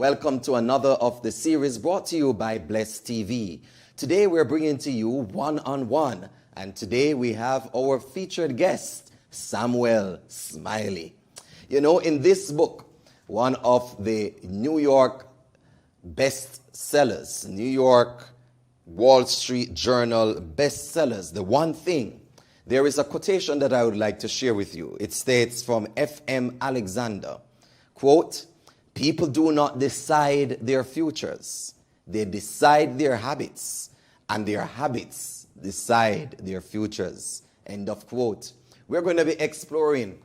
Welcome to another of the series brought to you by Bless TV. Today we're bringing to you One-on-One, and today we have our featured guest, Samuel Smiley. You know, in this book, one of the New York bestsellers, New York Wall Street Journal bestsellers, The One Thing, there is a quotation that I would like to share with you. It states from F.M. Alexander, quote, "People do not decide their futures. They decide their habits, and their habits decide their futures." End of quote. We're going to be exploring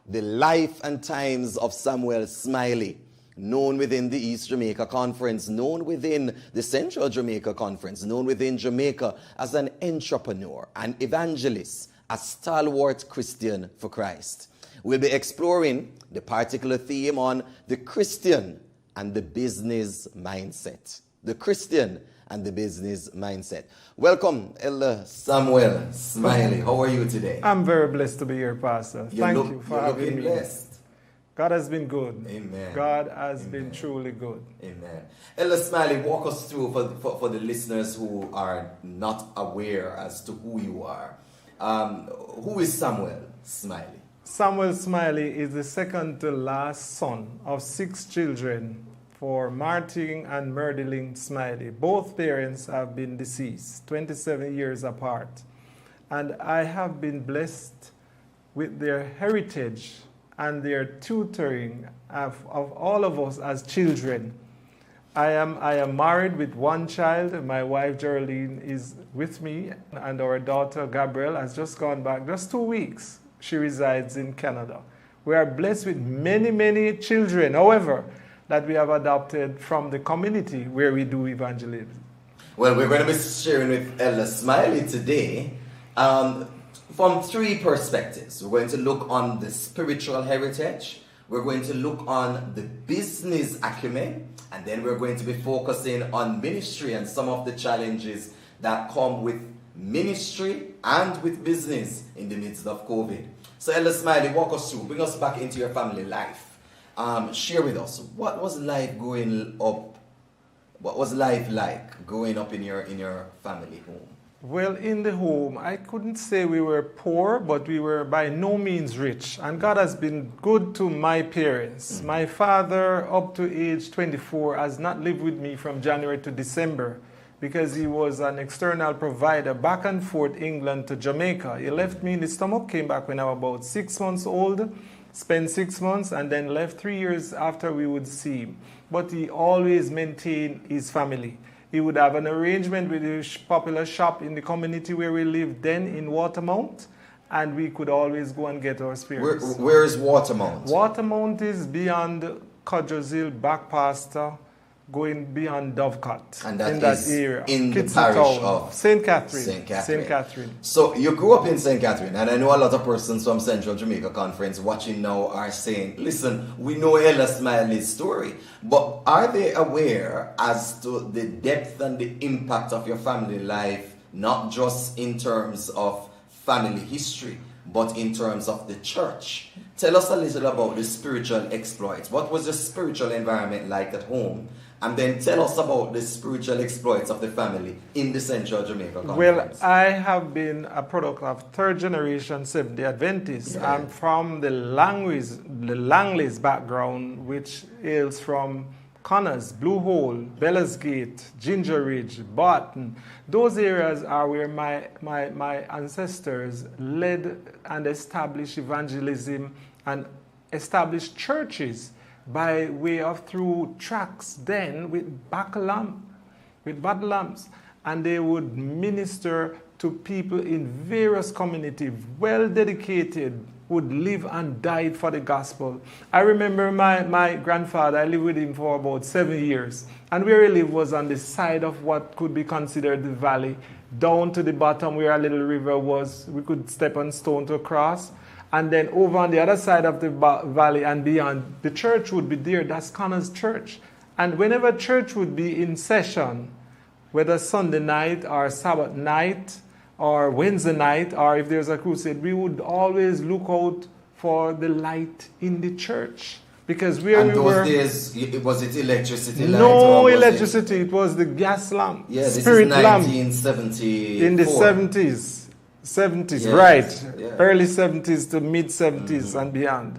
the life and times of Samuel Smiley, known within the East Jamaica Conference, known within the Central Jamaica Conference, known within Jamaica as an entrepreneur, an evangelist, a stalwart Christian for Christ. We'll be exploring the particular theme on the Christian and the business mindset. The Christian and the business mindset. Welcome, Elder Samuel Smiley. How are you today? I'm very blessed to be here, Pastor. Thank you for having me. Blessed. God has been good. Amen. God has been truly good. Amen. Elder Smiley, walk us through for the listeners who are not aware as to who you are. Who is Samuel Smiley? Samuel Smiley is the second to last son of 6 children for Martin and Merdeline Smiley. Both parents have been deceased, 27 years apart. And I have been blessed with their heritage and their tutoring of all of us as children. I am married with 1 child. My wife Geraldine is with me, and our daughter Gabrielle has just gone back just 2 weeks. She resides in Canada. We are blessed with many, many children, however, that we have adopted from the community where we do evangelism. Well, we're going to be sharing with Elder Smiley today from 3 perspectives. We're going to look on the spiritual heritage, we're going to look on the business acumen, and then we're going to be focusing on ministry and some of the challenges that come with ministry and with business in the midst of COVID. So Elder Smiley, walk us through, bring us back into your family life. Share with us, what was life growing up? What was life like growing up in your family home? Well, in the home, I couldn't say we were poor, but we were by no means rich. And God has been good to my parents. Mm-hmm. My father, up to age 24, has not lived with me from January to December, because he was an external provider back and forth England to Jamaica. He left me in the stomach, came back when I was about 6 months old, spent 6 months, and then left 3 years after we would see him. But he always maintained his family. He would have an arrangement with a popular shop in the community where we lived then in Watermount, and we could always go and get our spirits. Where is Watermount? Watermount is beyond Cudgershill, back past going beyond Dovecot, and that in that is area, in the parish of St. Catherine. St. Catherine. So you grew up in St. Catherine, and I know a lot of persons from Central Jamaica Conference watching now are saying, listen, we know Elder Smiley's story, but are they aware as to the depth and the impact of your family life, not just in terms of family history, but in terms of the church? Tell us a little about the spiritual exploits. What was the spiritual environment like at home? And then tell us about the spiritual exploits of the family in the Central Jamaica Conference. Well, I have been a product of 3rd generation Seventh-day Adventists. Yeah. I'm from the Langleys background, which hails from Connors, Blue Hole, Bellas Gate, Ginger Ridge, Barton. Those areas are where my ancestors led and established evangelism and established churches by way of through tracts then with battle lamps, and they would minister to people in various communities, well dedicated, would live and die for the gospel. I remember my grandfather, I lived with him for about 7 years, and where he lived was on the side of what could be considered the valley, down to the bottom where a little river was. We could step on stone to cross. And then over on the other side of the valley and beyond, the church would be there. That's Connor's church. And whenever church would be in session, whether Sunday night or Sabbath night or Wednesday night, or if there's a crusade, we would always look out for the light in the church. Because where and we those were, days, was it electricity light? no or was electricity. It was the gas lamp, Yeah, this spirit is lamp 1974. in the 70s. 70s, Yes, right? yeah. Early 70s to mid 70s and beyond.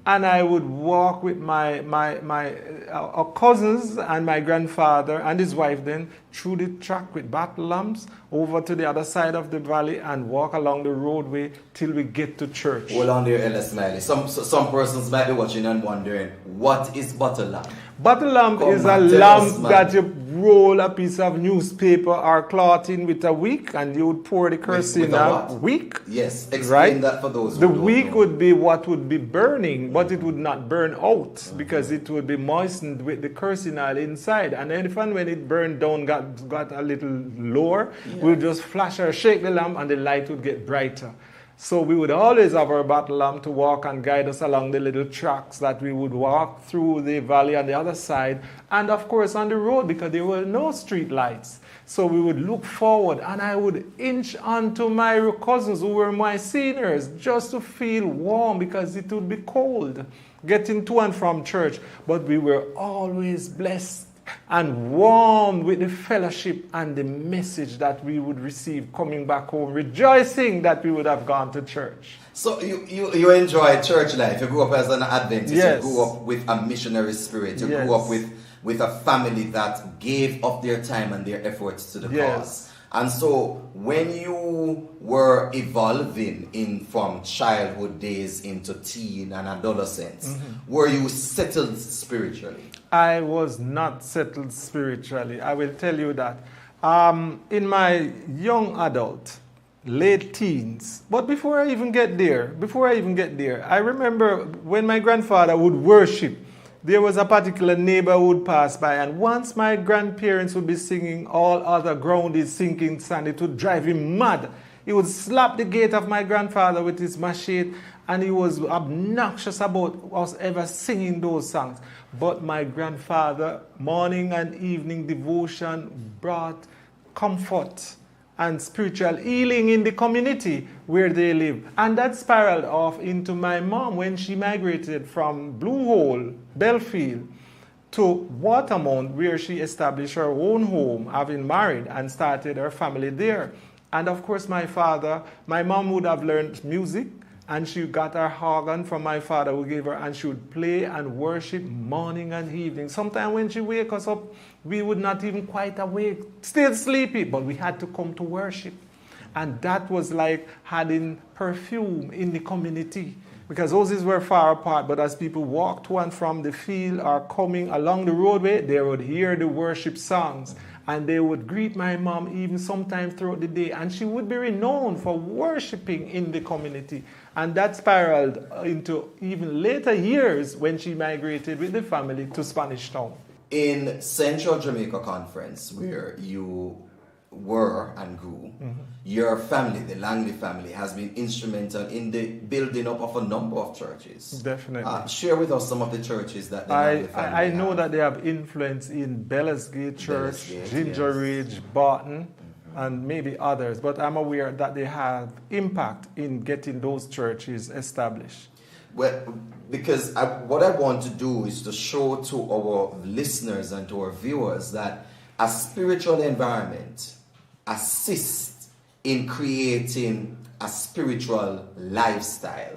And I would walk with our cousins and my grandfather and his wife then through the track with battle lamps over to the other side of the valley and walk along the roadway till we get to church. Hold on there, Elder Smiley. Some persons might be watching and wondering, what is battle lamp? Battle lamp Come is a on, tell us, lamp man. that you roll a piece of newspaper or cloth in with a wick and you would pour the kerosene with a out. what? Wick. Yes, explain Right? that for those The who don't wick know. would be what would be burning, but it would not burn out because it would be moistened with the kerosene oil inside. And then when it burned down, got a little lower, we'll just flash or shake the lamp and the light would get brighter. So we would always have our battle lamp to walk and guide us along the little tracks that we would walk through the valley on the other side. And of course on the road because there were no street lights. So we would look forward and I would inch onto my cousins who were my seniors just to feel warm because it would be cold getting to and from church. But we were always blessed and warmed with the fellowship and the message that we would receive coming back home, rejoicing that we would have gone to church. So you enjoy church life. You grew up as an Adventist. Yes. You grew up with a missionary spirit. You Yes. grew up with a family that gave of their time and their efforts to the Yes. cause. And so when you were evolving from childhood days into teen and adolescence, were you settled spiritually? I was not settled spiritually. I will tell you that. In my young adult, late teens, but before I even get there, I remember when my grandfather would worship, there was a particular neighbor who would pass by, and once my grandparents would be singing, all other ground is sinking sand, it would drive him mad. He would slap the gate of my grandfather with his machete, and he was obnoxious about us ever singing those songs. But my grandfather, morning and evening devotion brought comfort and spiritual healing in the community where they live. And that spiraled off into my mom when she migrated from Blue Hole, Belfield, to Watermount, where she established her own home, having married and started her family there. And of course, my mom would have learned music, and she got her organ from my father who gave her, and she would play and worship morning and evening. Sometimes when she wake us up, we would not even quite awake, still sleepy, but we had to come to worship. And that was like having perfume in the community, because houses were far apart, but as people walked to and from the field or coming along the roadway, they would hear the worship songs. And they would greet my mom even sometime throughout the day. And she would be renowned for worshiping in the community. And that spiraled into even later years when she migrated with the family to Spanish Town. In Central Jamaica Conference, where you were and grew, your family, the Langley family, has been instrumental in the building up of a number of churches. Definitely. Share with us some of the churches that the Langley family I know have. that they have influence in Bellas Gate Church, Bellas Gate, Ginger yes. Ridge, Barton, and maybe others. But I'm aware that they have impact in getting those churches established. Well, because what I want to do is to show to our listeners and to our viewers that a spiritual environment assists in creating a spiritual lifestyle,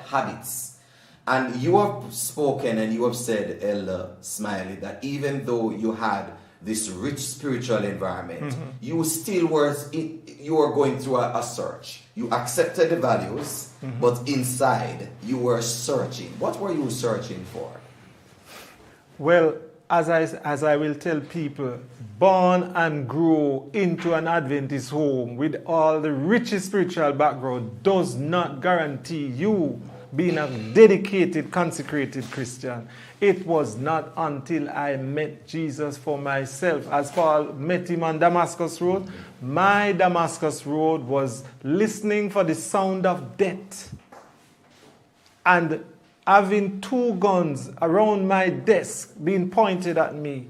habits. And you have spoken and you have said, Elder Smiley, that even though you had this rich spiritual environment, you were going through a search. You accepted the values, but inside you were searching. What were you searching for? Well, as I will tell people, born and grow into an Adventist home with all the richest spiritual background does not guarantee you being a dedicated, consecrated Christian. It was not until I met Jesus for myself. As Paul met him on Damascus Road, my Damascus Road was listening for the sound of death and having two guns around my desk being pointed at me.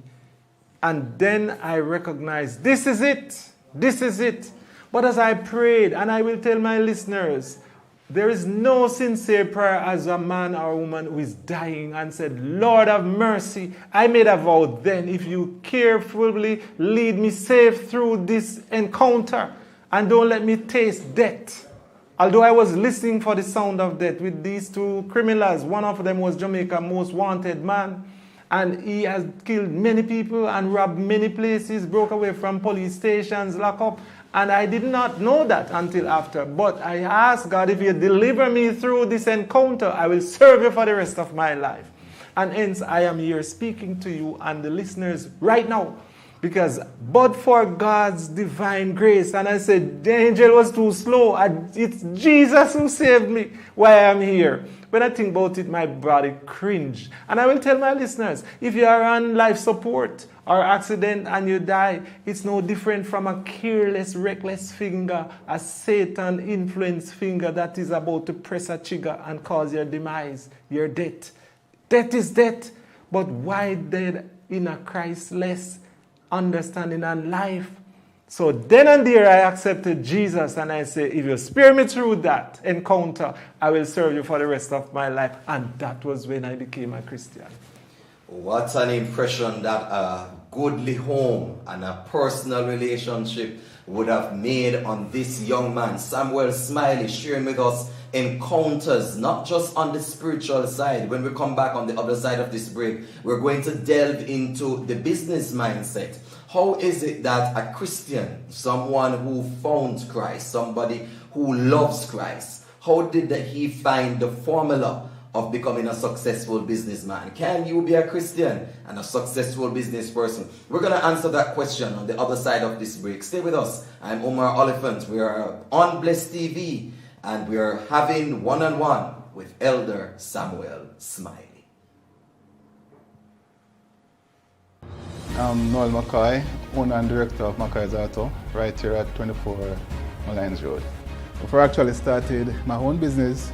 And then I recognized, this is it. This is it. But as I prayed, and I will tell my listeners, There is no sincere prayer as a man or a woman who is dying and said, Lord have mercy. I made a vow then, if you carefully lead me safe through this encounter and don't let me taste death. Although I was listening for the sound of death with these two criminals, one of them was Jamaica's most wanted man. And he has killed many people and robbed many places, broke away from police stations, locked up. And I did not know that until after. But I asked God, if you deliver me through this encounter, I will serve you for the rest of my life. And hence I am here speaking to you and the listeners right now. Because but for God's divine grace, and I said, the angel was too slow. It's Jesus who saved me while I am here. When I think about it, my body cringe. And I will tell my listeners, if you are on life support or accident and you die, it's no different from a careless, reckless finger, a Satan-influenced finger that is about to press a trigger and cause your demise, your death. Death is death, but why dead in a Christless understanding and life? So then and there I accepted Jesus and I say, if you spare me through that encounter, I will serve you for the rest of my life. And that was when I became a Christian. What an impression that a goodly home and a personal relationship would have made on this young man, Samuel Smiley, sharing with us encounters, not just on the spiritual side. When we come back on the other side of this break, we're going to delve into the business mindset. How is it that a Christian, someone who found Christ, somebody who loves Christ, how did he find the formula of becoming a successful businessman? Can you be a Christian and a successful business person? We're going to answer that question on the other side of this break. Stay with us. I'm Omar Oliphant. We are on Bless TV and we are having one-on-one with Elder Samuel Smiley. I'm Noel McCoy, owner and director of McCoy's Auto, right here at 24 Malines Road. Before I actually started my own business,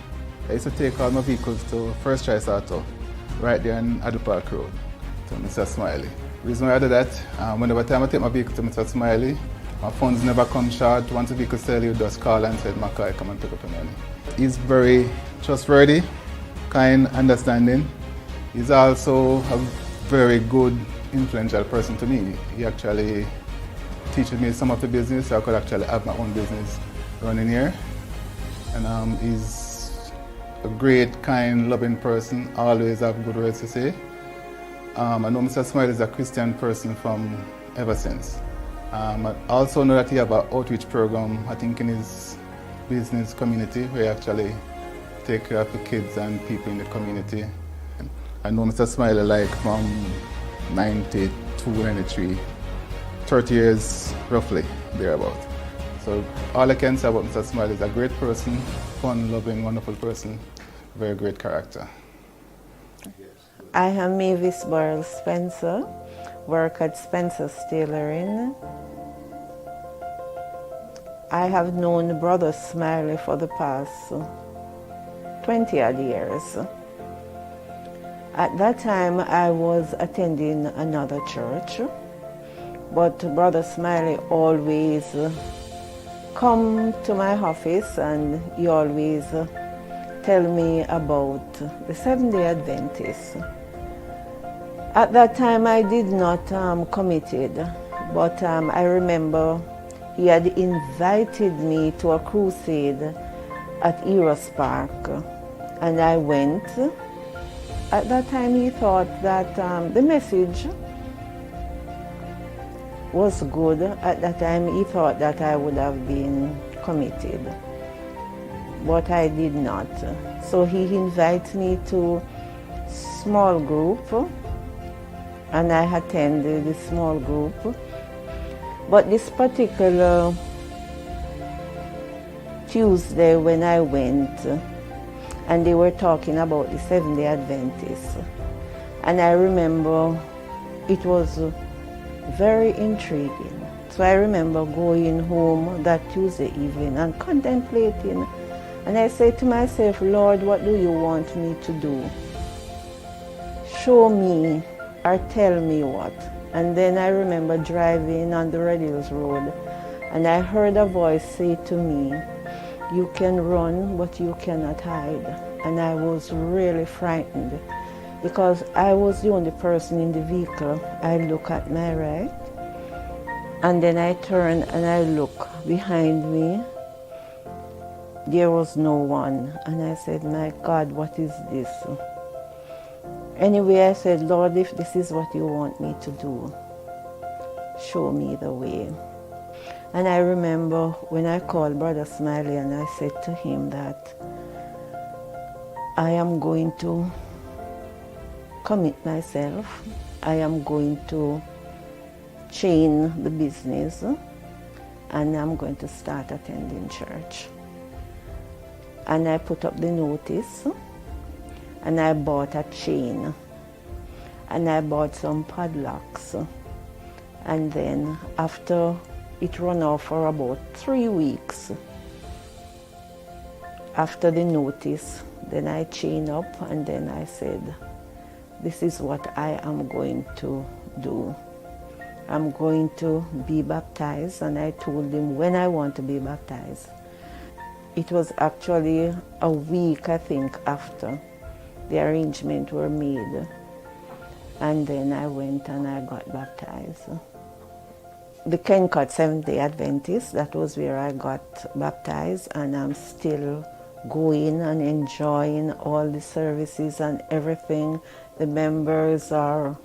I used to take all my vehicles to First Choice Auto, right there on Addu Park Road, to Mr. Smiley. The reason why I do that, whenever time I take my vehicle to Mr. Smiley, my funds never come short. Once the vehicle sell, you just call and say, McCoy, come and pick up your money. He's very trustworthy, kind, understanding. He's also a very good, influential person to me. He actually teaches me some of the business, so I could actually have my own business running here. And he's a great, kind, loving person, always have good words to say. I know Mr. Smiley is a Christian person from ever since. I also know that he have an outreach program, I think in his business community, where he actually take care of the kids and people in the community. I know Mr. Smiley like from 92, 93, 30 years roughly, thereabout. So all I can say about Mr. Smiley is a great person, fun, loving, wonderful person, very great character. I am Mavis Burrell Spencer, work at Spencer's Tailoring. I have known Brother Smiley for the past 20-odd years. At that time, I was attending another church, but Brother Smiley always come to my office and he always tell me about the Seventh-day Adventists. At that time, I did not committed, but I remember he had invited me to a crusade at Eros Park, and I went. At that time, he thought that the message was good. At that time, he thought that I would have been committed, but I did not. So he invited me to small group, and I attended the small group. But this particular Tuesday when I went, and they were talking about the Seventh-day Adventists. And I remember it was very intriguing. So I remember going home that Tuesday evening and contemplating. And I said to myself, Lord, what do you want me to do? Show me or tell me what. And then I remember driving on the Red Hills Road, and I heard a voice say to me, You can run, but you cannot hide. And I was really frightened because I was the only person in the vehicle. I look at my right, and then I turn and I look behind me. There was no one. And I said, my God, what is this? Anyway, I said, Lord, if this is what you want me to do, show me the way. And I remember when I called Brother Smiley and I said to him that I am going to commit myself. I am going to chain the business and I'm going to start attending church. And I put up the notice and I bought a chain and I bought some padlocks. And then after it ran off for about 3 weeks, after the notice, then I chained up and then I said, this is what I am going to do. I'm going to be baptized, and I told him when I want to be baptized. It was actually a week, I think, after the arrangements were made. And then I went and I got baptized. The Kencut Seventh-day Adventist, that was where I got baptized, and I'm still going and enjoying all the services and everything. The members are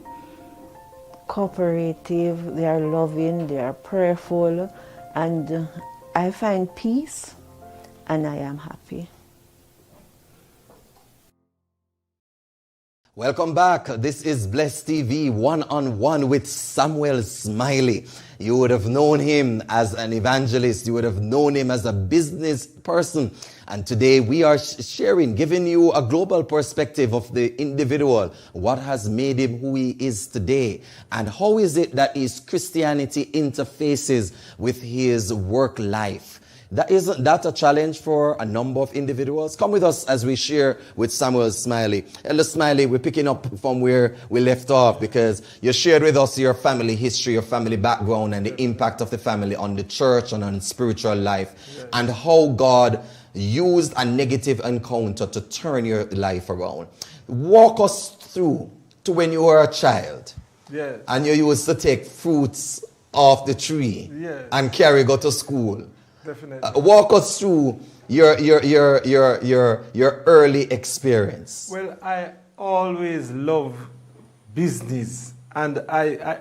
cooperative, they are loving, they are prayerful, and I find peace and I am happy. Welcome back. This is Bless TV One-on-One with Samuel Smiley. You would have known him as an evangelist. You would have known him as a business person. And today we are sharing, giving you a global perspective of the individual, what has made him who he is today, and how is it that his Christianity interfaces with his work life. Isn't that a challenge for a number of individuals? Come with us as we share with Samuel Smiley. Elder Smiley, we're picking up from where we left off because you shared with us your family history, your family background, and the impact of the family on the church and on spiritual life, and how God used a negative encounter to turn your life around. Walk us through to when you were a child. Yes. And you used to take fruits off the tree. Yes. And go to school. Definitely. Walk us through your early experience. Well, I always love business, and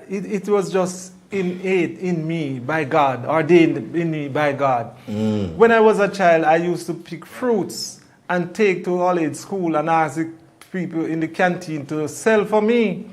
it was just innate in me by God, ordained in me by God. When I was a child, I used to pick fruits and take to all age school and ask the people in the canteen to sell for me,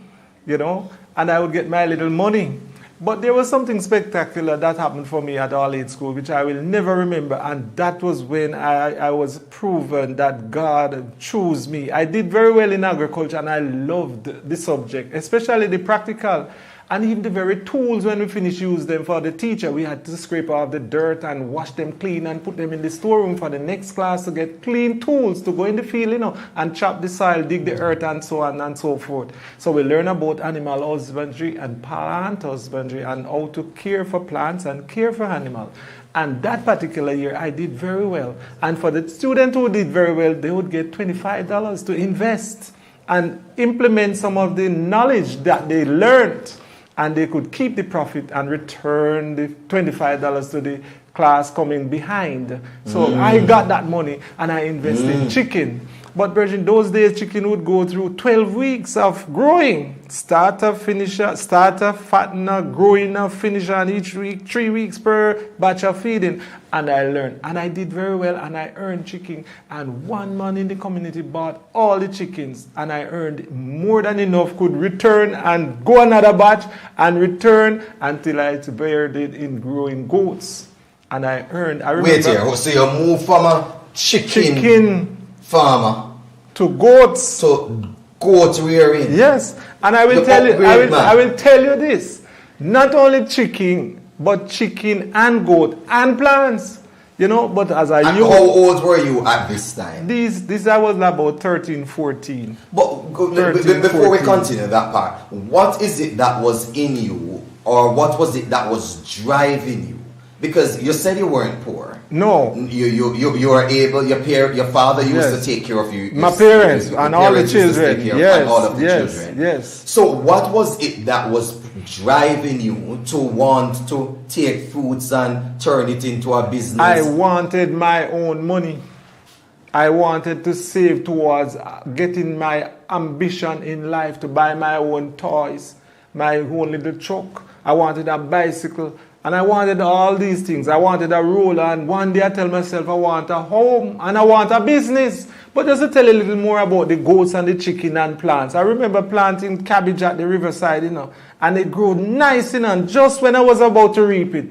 and I would get my little money. But there was something spectacular that happened for me at all age school, which I will never remember. And that was when I was proven that God chose me. I did very well in agriculture and I loved the subject, especially the practical. And even the very tools, when we finished use them for the teacher, we had to scrape off the dirt and wash them clean and put them in the storeroom for the next class to get clean tools to go in the field, and chop the soil, dig the earth, and so on and so forth. So we learn about animal husbandry and plant husbandry and how to care for plants and care for animals. And that particular year, I did very well. And for the student who did very well, they would get $25 to invest and implement some of the knowledge that they learned. And they could keep the profit and return the $25 to the class coming behind. So I got that money and I invested in chicken. But in those days, chicken would go through 12 weeks of growing. Starter, finisher, starter, fattener, growing, finisher, and each week, 3 weeks per batch of feeding. And I learned. And I did very well, and I earned chicken. And one man in the community bought all the chickens. And I earned more than enough, could return and go another batch and return until I bared it in growing goats. And I remember... Wait here, so you moved from a chicken farmer to goats. So goat rearing. Yes, and I will tell you this. Not only chicken, but chicken and goat and plants. But as I how old were you at this time? This I was about 13, 14. But before we continue that part, what is it that was in you, or what was it that was driving you? Because you said you weren't poor. No. You are able, your father used Yes. to take care of you. My parents and all the parents used to take children. care of Yes, and all of the yes, children. yes. So what was it that was driving you to want to take fruits and turn it into a business? I wanted my own money. I wanted to save towards getting my ambition in life to buy my own toys, my own little truck. I wanted a bicycle, and I wanted all these things. I wanted a roller, and one day I tell myself I want a home and I want a business. But just to tell you a little more about the goats and the chicken and plants. I remember planting cabbage at the riverside, and it grew nice, and just when I was about to reap it,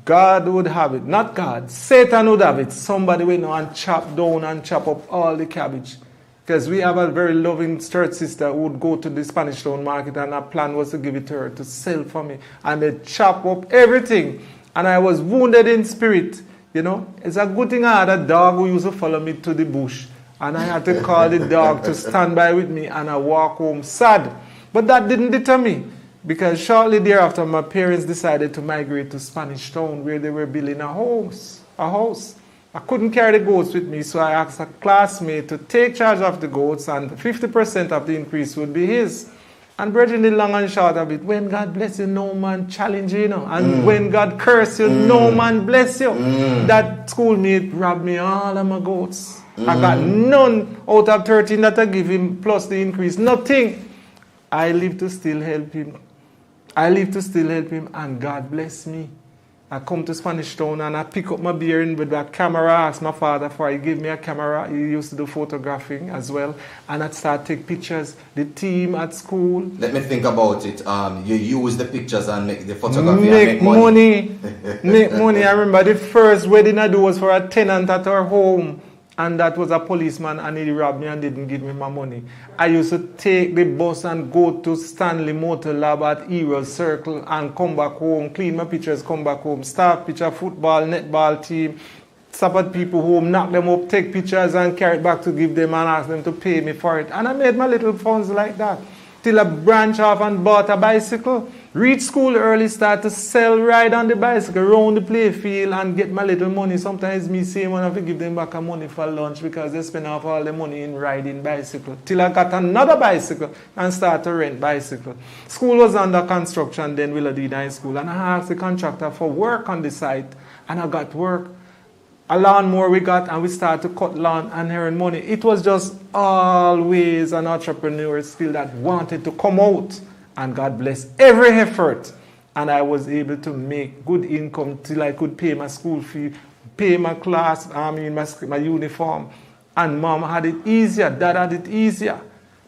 God would have it. Not God. Satan would have it. Somebody went and chop down and chop up all the cabbage. Because we have a very loving church sister who would go to the Spanish Town market, and her plan was to give it to her to sell for me. And they chop up everything. And I was wounded in spirit. It's a good thing I had a dog who used to follow me to the bush. And I had to call the dog to stand by with me, and I walk home sad. But that didn't deter me. Because shortly thereafter, my parents decided to migrate to Spanish Town, where they were building a house. I couldn't carry the goats with me, so I asked a classmate to take charge of the goats, and 50% of the increase would be his. And brethren, the long and short of it, when God bless you, no man challenge you, And when God curse you, no man bless you. That schoolmate robbed me all of my goats. I got none out of 13 that I give him, plus the increase. Nothing. I live to still help him. And God bless me. I come to Spanish Town and I pick up my bearing with a camera. I asked my father for it. He gave me a camera. He used to do photographing as well. And I'd start to take pictures. The team at school. Let me think about it. You use the pictures and make the photography Make and make money. Make money. I remember the first wedding I do was for a tenant at our home. And that was a policeman, and he robbed me and didn't give me my money. I used to take the bus and go to Stanley Motor Lab at Eros Circle and come back home, clean my pictures, come back home, start picture, football, netball team, stop at people home, knock them up, take pictures and carry it back to give them and ask them to pay me for it. And I made my little funds like that. Till I branch off and bought a bicycle. Reach school early, start to sell, ride on the bicycle around the play field and get my little money. Sometimes me say I have to give them back a money for lunch because they spend off all the money in riding bicycle. Till I got another bicycle and start to rent bicycle. School was under construction then, Willardine High School, and I asked the contractor for work on the site, and I got work. A lawnmower we got, and we started to cut lawn and earn money. It was just always an entrepreneur skill that wanted to come out. And God bless every effort. And I was able to make good income till I could pay my school fee, pay my class, my uniform. And mom had it easier, dad had it easier.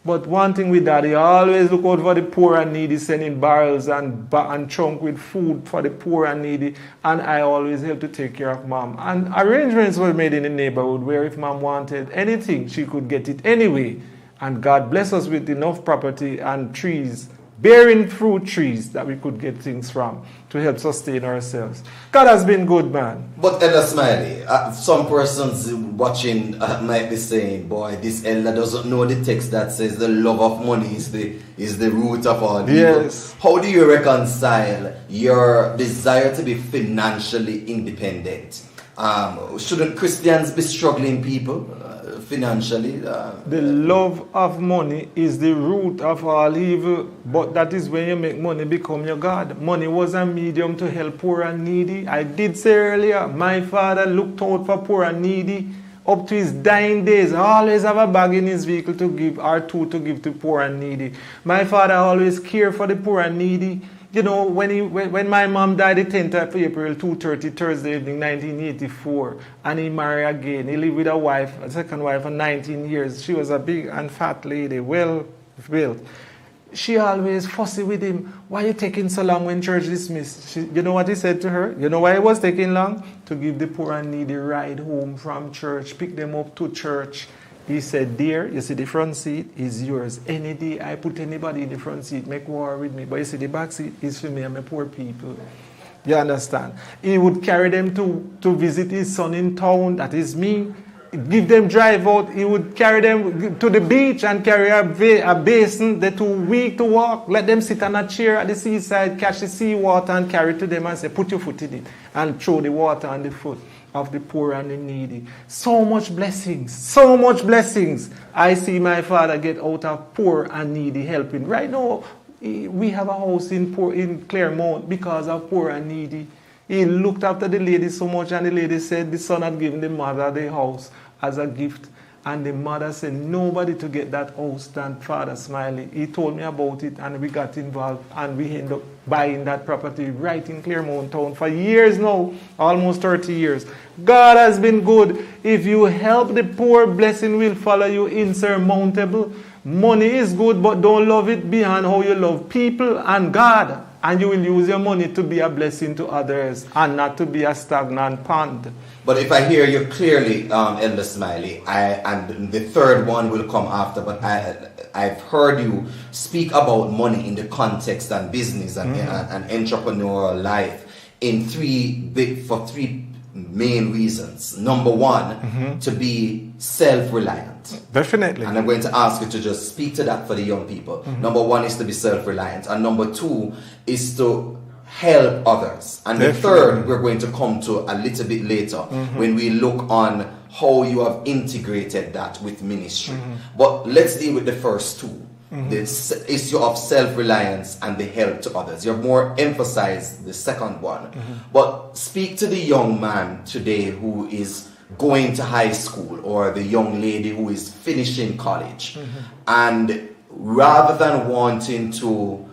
But one thing with daddy, always look out for the poor and needy, sending barrels and trunk with food for the poor and needy. And I always helped to take care of mom. And arrangements were made in the neighborhood where if mom wanted anything, she could get it anyway. And God bless us with enough property and trees, bearing fruit trees that we could get things from to help sustain ourselves. God has been good, man. But Elder Smiley, some persons watching might be saying, boy, this elder doesn't know the text that says the love of money is the root of all evil. Yes. How do you reconcile your desire to be financially independent? Shouldn't Christians be struggling people financially? The love of money is the root of all evil, but that is when you make money become your God. Money was a medium to help poor and needy. I did say earlier, my father looked out for poor and needy up to his dying days. Always have a bag in his vehicle to give, or two to give to poor and needy. My father always cared for the poor and needy. You know, when my mom died the 10th of April, 2:30, Thursday evening, 1984, and he married again. He lived with a second wife for 19 years. She was a big and fat lady, well built. She always fussy with him. Why are you taking so long when church dismissed? You know what he said to her? You know why it was taking long? To give the poor and needy ride home from church, pick them up to church. He said, dear, you see the front seat is yours. Any day I put anybody in the front seat, make war with me. But you see the back seat is for me and my poor people. You understand? He would carry them to visit his son in town, that is me. give them drive out. He would carry them to the beach and carry a basin. They're too weak to walk. Let them sit on a chair at the seaside, catch the seawater and carry it to them and say, put your foot in it and throw the water on the foot of the poor and the needy. So much blessings, so much blessings. I see my father get out of poor and needy helping. Right now, we have a house in Claremont because of poor and needy. He looked after the lady so much, and the lady said the son had given the mother the house as a gift. And the mother said, nobody to get that house than Father Smiley. He told me about it, and we got involved, and we ended up buying that property right in Claremont town for years now, almost 30 years. God has been good. If you help the poor, blessing will follow you insurmountable. Money is good, but don't love it beyond how you love people and God. And you will use your money to be a blessing to others and not to be a stagnant pond. But if I hear you clearly, Elder Smiley, and the third one will come after, but I've heard you speak about money in the context and business and entrepreneurial life for three main reasons. Number one, to be self-reliant. Definitely. And I'm going to ask you to just speak to that for the young people. Number one is to be self-reliant. And number two is to help others. And the third we're going to come to a little bit later when we look on how you have integrated that with ministry. But let's deal with the first two. The issue of self-reliance and the help to others. You've more emphasized the second one. But speak to the young man today who is going to high school, or the young lady who is finishing college, and rather than wanting to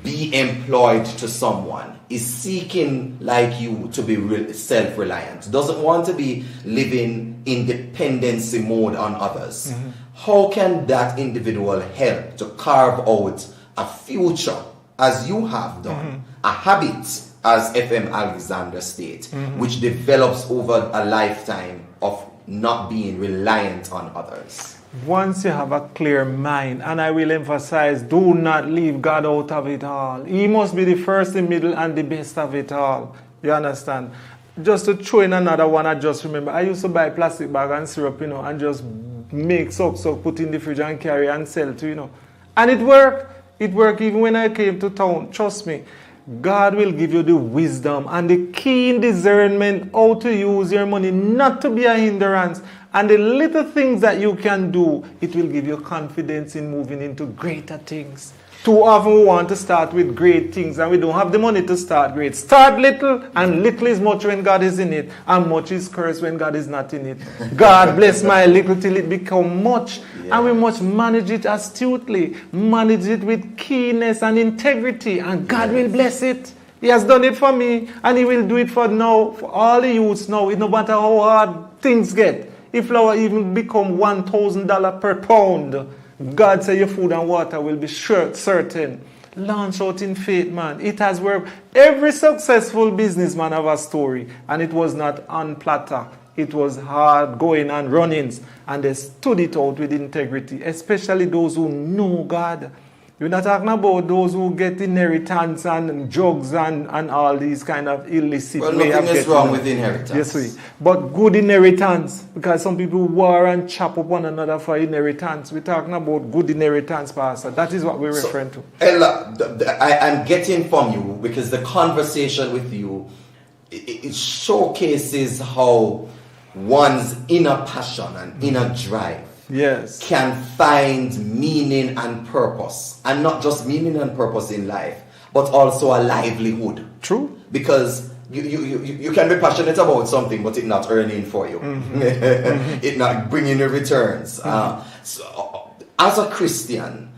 be employed to someone, is seeking like you to be self-reliant, doesn't want to be living in dependency mode on others. How can that individual help to carve out a future as you have done, a habit as FM Alexander states, which develops over a lifetime of not being reliant on others? Once you have a clear mind, and I will emphasize, do not leave God out of it all. He must be the first, the middle, and the best of it all. You understand? Just to throw in another one, I just remember, I used to buy plastic bag and syrup, and just make soak, put in the fridge and carry and sell to, And it worked. It worked even when I came to town. Trust me. God will give you the wisdom and the keen discernment how to use your money not to be a hindrance. And the little things that you can do, it will give you confidence in moving into greater things. Too often we want to start with great things and we don't have the money to start great. Start little, and little is much when God is in it, and much is cursed when God is not in it. God bless my little till it become much. Yeah. And we must manage it astutely, manage it with keenness and integrity, and God will bless it. He has done it for me, and He will do it for all the youths now. No matter how hard things get. If flour even become $1,000 per pound, God say your food and water will be certain. Launch out in faith, man. It has worked. Every successful businessman have a story, and it was not on platter. It was hard going and runnings, and they stood it out with integrity, especially those who know God. We're not talking about those who get inheritance and drugs and all these kind of illicit way of getting. Well, nothing is wrong with inheritance. Yes, but good inheritance, because some people war and chop up one another for inheritance. We're talking about good inheritance, Pastor. That is what we're referring to. Ella, I'm getting from you, because the conversation with you, it showcases how one's inner passion and inner drive can find meaning and purpose. And not just meaning and purpose in life, but also a livelihood. True. Because you can be passionate about something, but it not earning for you. It not bringing you returns. So, as a Christian,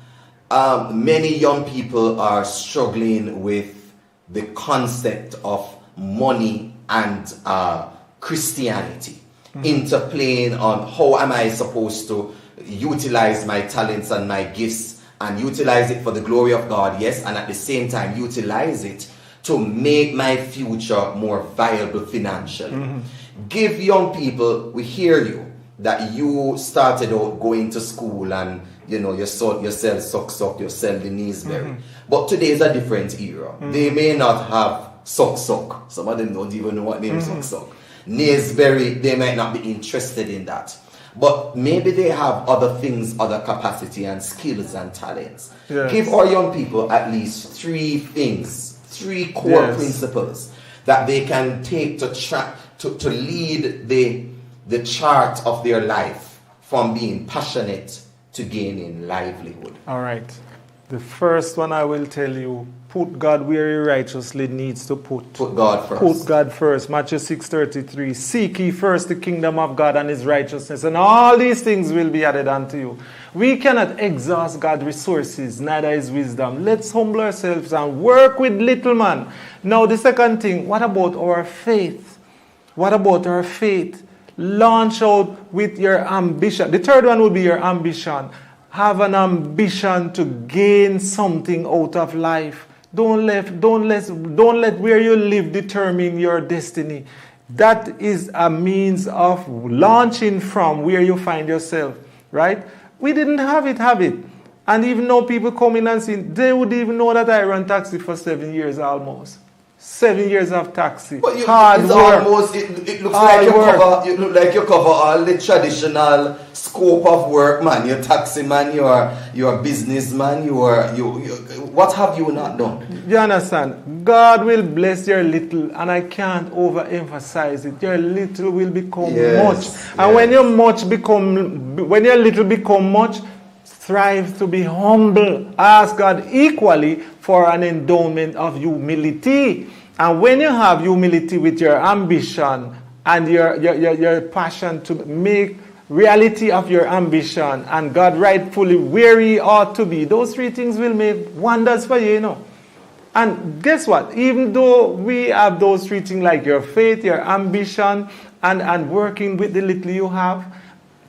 many young people are struggling with the concept of money and Christianity. Interplaying on how am I supposed to utilize my talents and my gifts and utilize it for the glory of God, yes, and at the same time utilize it to make my future more viable financially. Give young people, we hear you, that you started out going to school and you sell suck, you sell the kneesberry. But today is a different era. They may not have suck. Some of them don't even know what name suck. Naysbury, they might not be interested in that. But maybe they have other things, other capacity and skills and talents. Yes. Give our young people at least 3 things, 3 core principles that they can take to lead the chart of their life from being passionate to gaining livelihood. All right. The first one I will tell you, put God where he righteously needs to put. Put God first. Put God first. Matthew 6:33. Seek ye first the kingdom of God and his righteousness, and all these things will be added unto you. We cannot exhaust God's resources, neither his wisdom. Let's humble ourselves and work with little, man. Now the second thing, what about our faith? What about our faith? Launch out with your ambition. The third one will be your ambition. Have an ambition to gain something out of life. Don't let where you live determine your destiny. That is a means of launching from where you find yourself, right? We didn't have it. And even though people come in and see, they would even know that I ran taxi for 7 years almost. 7 years of taxi. But Hard it's work. Almost, it looks like you look like you cover all the traditional scope of work, man. You're taxi man, you're a businessman, what have you not done? You understand? God will bless your little, and I can't overemphasize it. Your little will become much. And when your little become much, strive to be humble. Ask God equally for an endowment of humility. And when you have humility with your ambition and your passion to make reality of your ambition and God rightfully where he ought to be, those 3 things will make wonders for you, And guess what? Even though we have those 3 things like your faith, your ambition, and working with the little you have,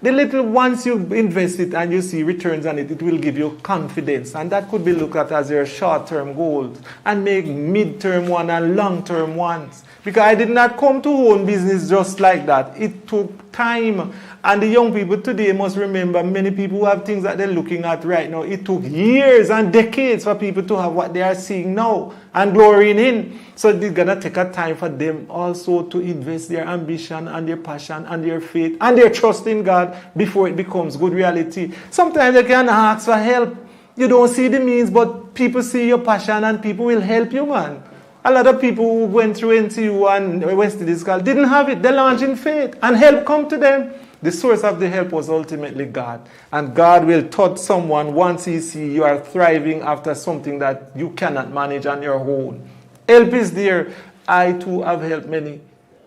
the little, once you invest it and you see returns on it, it will give you confidence. And that could be looked at as your short-term goals and make mid-term one and long-term ones. Because I did not come to own business just like that. It took time. And the young people today must remember, many people who have things that they're looking at right now. It took years and decades for people to have what they are seeing now and glorying in. So it's going to take a time for them also to invest their ambition and their passion and their faith and their trust in God before it becomes good reality. Sometimes they can ask for help. You don't see the means, but people see your passion and people will help you, man. A lot of people who went through NTU and West School didn't have it. They launched in faith and help come to them. The source of the help was ultimately God. And God will touch someone once he sees you are thriving after something that you cannot manage on your own. Help is there. I too have helped many.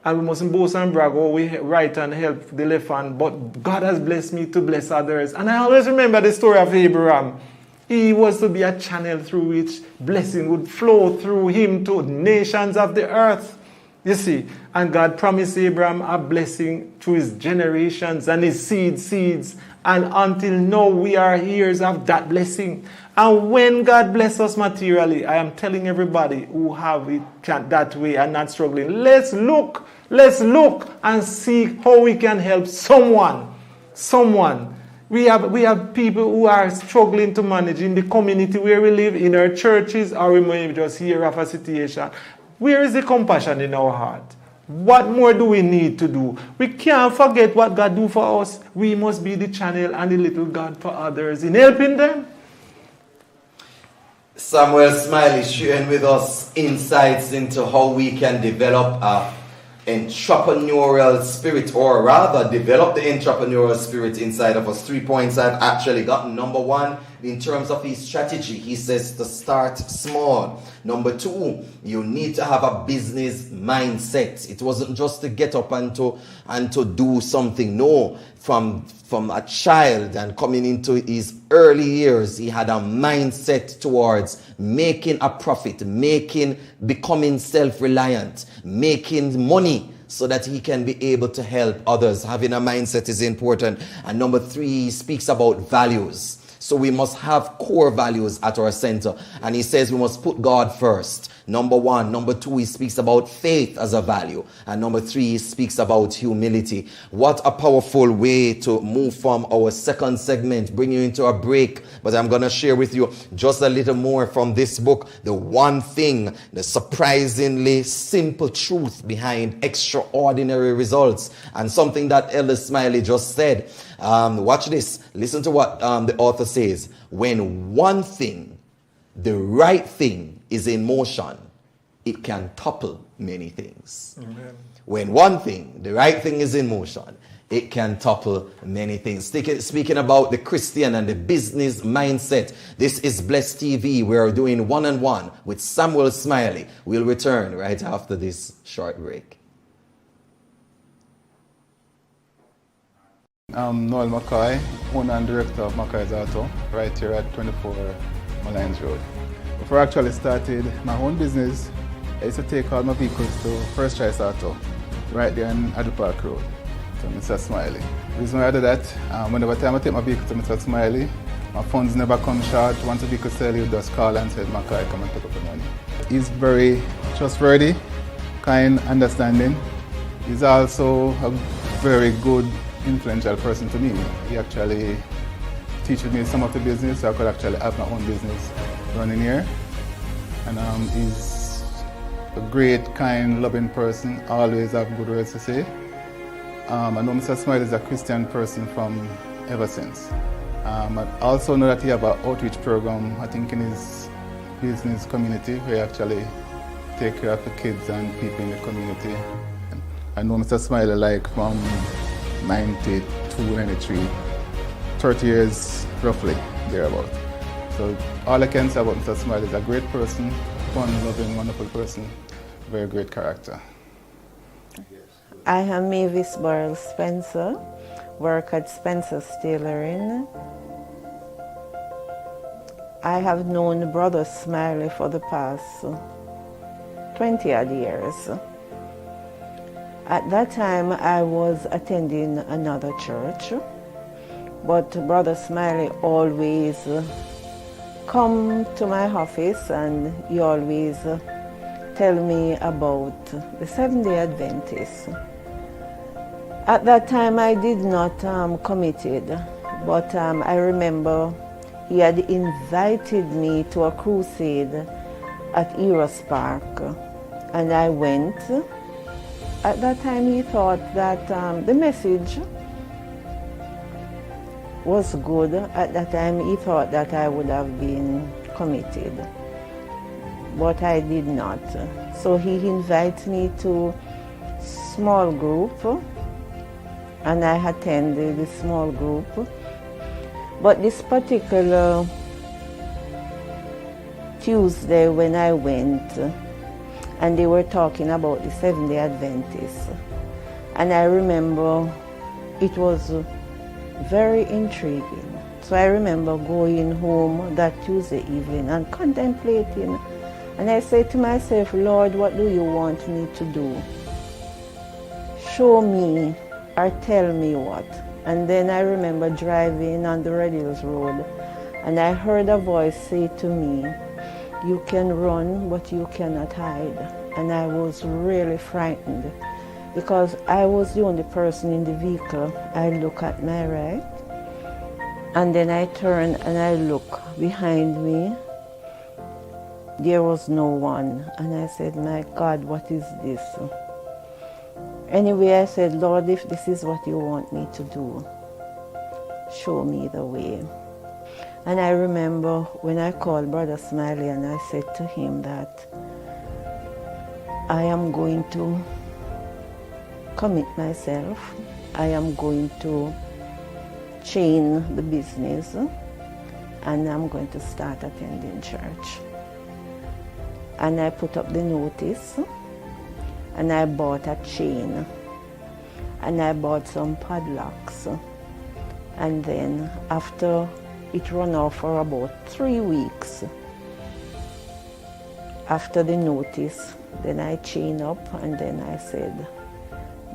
And we mustn't boast and brag, we right and help the left hand. But God has blessed me to bless others. And I always remember the story of Abraham. He was to be a channel through which blessing would flow through him to nations of the earth. You see, and God promised Abraham a blessing through his generations and his seeds. And until now, we are heirs of that blessing. And when God bless us materially, I am telling everybody who have it that way and not struggling, let's look and see how we can help someone. We have people who are struggling to manage in the community where we live, in our churches, or we may just hear of a situation. Where is the compassion in our heart? What more do we need to do? We can't forget what God do for us. We must be the channel and the little God for others in helping them. Samuel Smiley sharing with us insights into how we can develop a entrepreneurial spirit, or rather develop the entrepreneurial spirit inside of us. 3 points I've actually gotten. Number 1, in terms of his strategy, he says to start small. Number 2, you need to have a business mindset. It wasn't just to get up and to do something. No, from a child and coming into his early years, he had a mindset towards making a profit, becoming self-reliant, making money so that he can be able to help others. Having a mindset is important. And number 3, he speaks about values. So we must have core values at our center. And he says we must put God first. Number 1. Number 2, he speaks about faith as a value. And number 3, he speaks about humility. What a powerful way to move from our second segment, bring you into a break. But I'm going to share with you just a little more from this book. The one thing, the surprisingly simple truth behind extraordinary results. And something that Elder Smiley just said. Watch this. Listen to what the author says. When one thing, the right thing, is in motion, it can topple many things. Amen. When one thing, the right thing, is in motion, it can topple many things. Speaking about the Christian and the business mindset, this is Bless TV. We are doing one-on-one with Samuel Smiley. We'll return right after this short break. I'm Noel McCoy, owner and director of McCoy's Auto, right here at 24 Malines Road. Before I actually started my own business, I used to take all my vehicles to First Choice Auto, right there on Adventist Park Road, to Mr. Smiley. The reason why I do that, whenever time I take my vehicle to Mr. Smiley, my funds never come short. Once a vehicle sell, you just call and say, McCoy, come and pick up the money. He's very trustworthy, kind, understanding. He's also a very good, influential person to me. He actually teaches me some of the business, so I could actually have my own business running here. And he's a great, kind, loving person, always have good words to say. I know Mr. Smiley is a Christian person from ever since. I also know that he have an outreach program, I think in his business community, where he actually take care of the kids and people in the community. I know Mr. Smiley like from 92, 93, 30 years roughly, thereabout. So all I can say about Mr. Smiley is a great person, fun, loving, wonderful person, very great character. I am Mavis Burrell Spencer, work at Spencer's Tailoring. I have known Brother Smiley for the past 20-odd years. At that time, I was attending another church, but Brother Smiley always come to my office and he always tell me about the Seventh-day Adventists. At that time, I did not committed, but I remember he had invited me to a crusade at Eros Park, and I went. At that time, he thought that the message was good. At that time, he thought that I would have been committed, but I did not. So he invited me to a small group, and I attended the small group. But this particular Tuesday when I went, and they were talking about the Seventh-day Adventists. And I remember it was very intriguing. So I remember going home that Tuesday evening and contemplating. And I said to myself, Lord, what do you want me to do? Show me or tell me what. And then I remember driving on the Red Hills Road, and I heard a voice say to me, you can run, but you cannot hide. And I was really frightened because I was the only person in the vehicle. I look at my right, and then I turn and I look behind me. There was no one. And I said, my God, what is this? Anyway, I said, Lord, if this is what you want me to do, show me the way. And I remember when I called Brother Smiley and I said to him that I am going to commit myself. I am going to chain the business, and I'm going to start attending church. And I put up the notice, and I bought a chain, and I bought some padlocks. And then after it ran off for about 3 weeks. After the notice, then I chained up and then I said,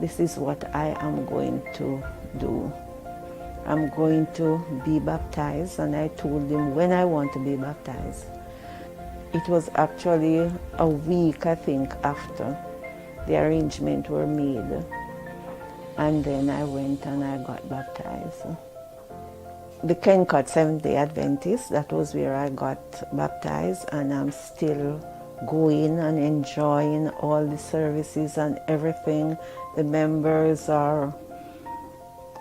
this is what I am going to do. I'm going to be baptized, and I told him when I want to be baptized. It was actually a week, I think, after the arrangement were made. And then I went and I got baptized. The Kencut Seventh-day Adventist, that was where I got baptized, and I'm still going and enjoying all the services and everything. The members are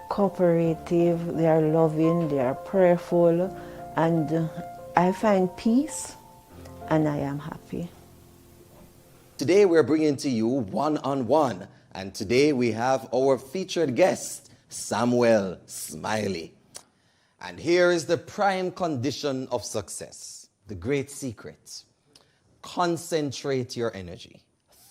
cooperative, they are loving, they are prayerful, and I find peace and I am happy. Today we're bringing to you one-on-one, and today we have our featured guest, Samuel Smiley. And here is the prime condition of success, the great secret. Concentrate your energy,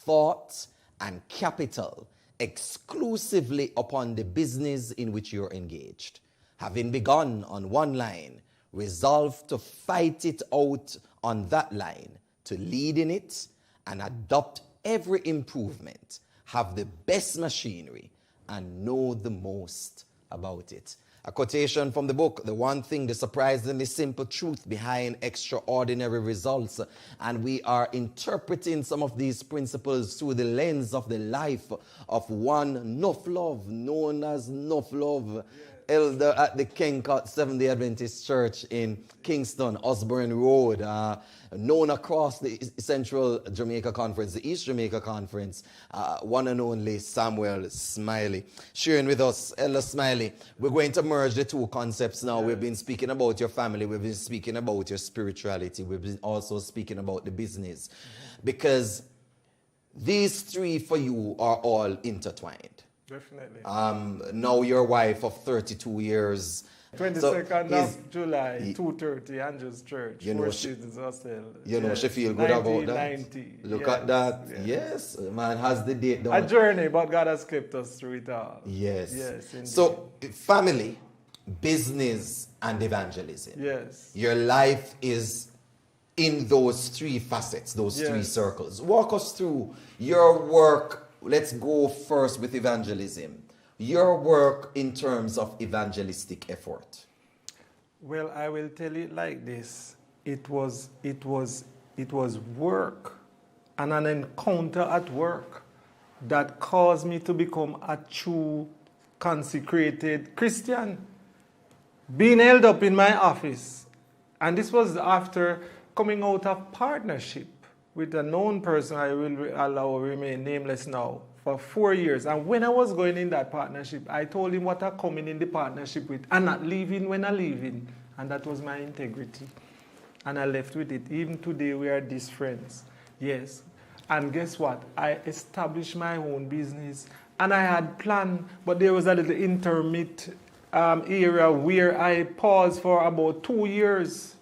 thought, and capital exclusively upon the business in which you're engaged. Having begun on one line, resolve to fight it out on that line, to lead in it and adopt every improvement, have the best machinery, and know the most about it. A quotation from the book, The One Thing, the Surprisingly Simple Truth Behind Extraordinary Results. And we are interpreting some of these principles through the lens of the life of one Nuff Love, known as Nuff Love, elder at the Kencut Seventh-day Adventist Church in Kingston, Osborne Road, known across the Central Jamaica Conference, the East Jamaica Conference, one and only Samuel Smiley. Sharing with us, Elder Smiley, we're going to merge the two concepts now. We've been speaking about your family, we've been speaking about your spirituality, we've been also speaking about the business. Because these three for you are all intertwined. Definitely. Now your wife of 32 years. 22nd of July, 2:30, Andrew's Church. You know, students hostel. You know, she feel good about that. 1990. Look at that. Yes, man has the date down. A journey, but God has kept us through it all. Yes. Yes, indeed. So, family, business, and evangelism. Yes. Your life is in those three facets, those three circles. Walk us through your work. Let's go first with evangelism. Your work in terms of evangelistic effort. Well, I will tell it like this. It was work and an encounter at work that caused me to become a true consecrated Christian. Being held up in my office, and this was after coming out of partnership with a known person, I will allow remain nameless now, for 4 years. And when I was going in that partnership, I told him what I'm coming in the partnership with and not leaving when I'm leaving. And that was my integrity. And I left with it. Even today, we are these friends. Yes. And guess what? I established my own business. And I had planned, but there was a little intermittent area where I paused for about 2 years.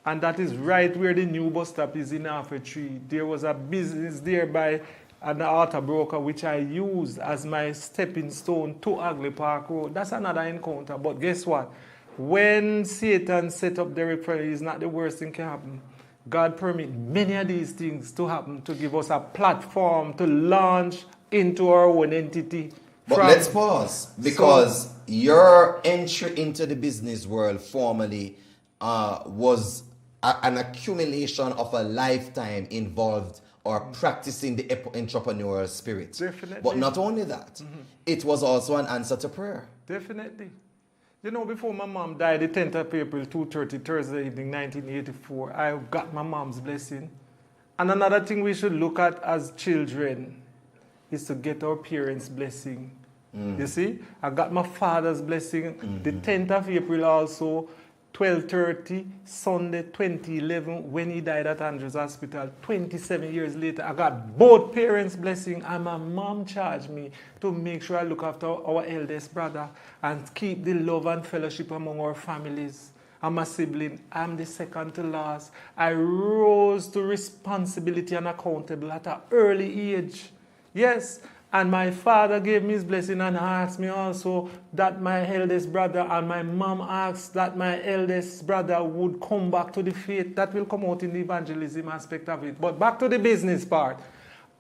And that is right where the new bus stop is in Halfway Tree. There was a business there by an auto broker which I used as my stepping stone to Agley Park Road. That's another encounter. But guess what? When Satan set up the reproof, it's not the worst thing can happen. God permit many of these things to happen to give us a platform to launch into our own entity. But let's pause, because your entry into the business world formally was an accumulation of a lifetime involved or practicing the entrepreneurial spirit. Definitely. But not only that, it was also an answer to prayer. Definitely. You know, before my mom died, the 10th of April, 2:30, Thursday evening, 1984, I got my mom's blessing. And another thing we should look at as children is to get our parents' blessing. You see? I got my father's blessing. The 10th of April also, 12:30, Sunday 2011, when he died at Andrews Hospital. 27 years later, I got both parents' blessing, and my mom charged me to make sure I look after our eldest brother and keep the love and fellowship among our families. I'm a sibling. I'm the second to last. I rose to responsibility and accountable at an early age. Yes. And my father gave me his blessing and asked me also that my eldest brother, and my mom asked that my eldest brother would come back to the faith. That will come out in the evangelism aspect of it. But back to the business part.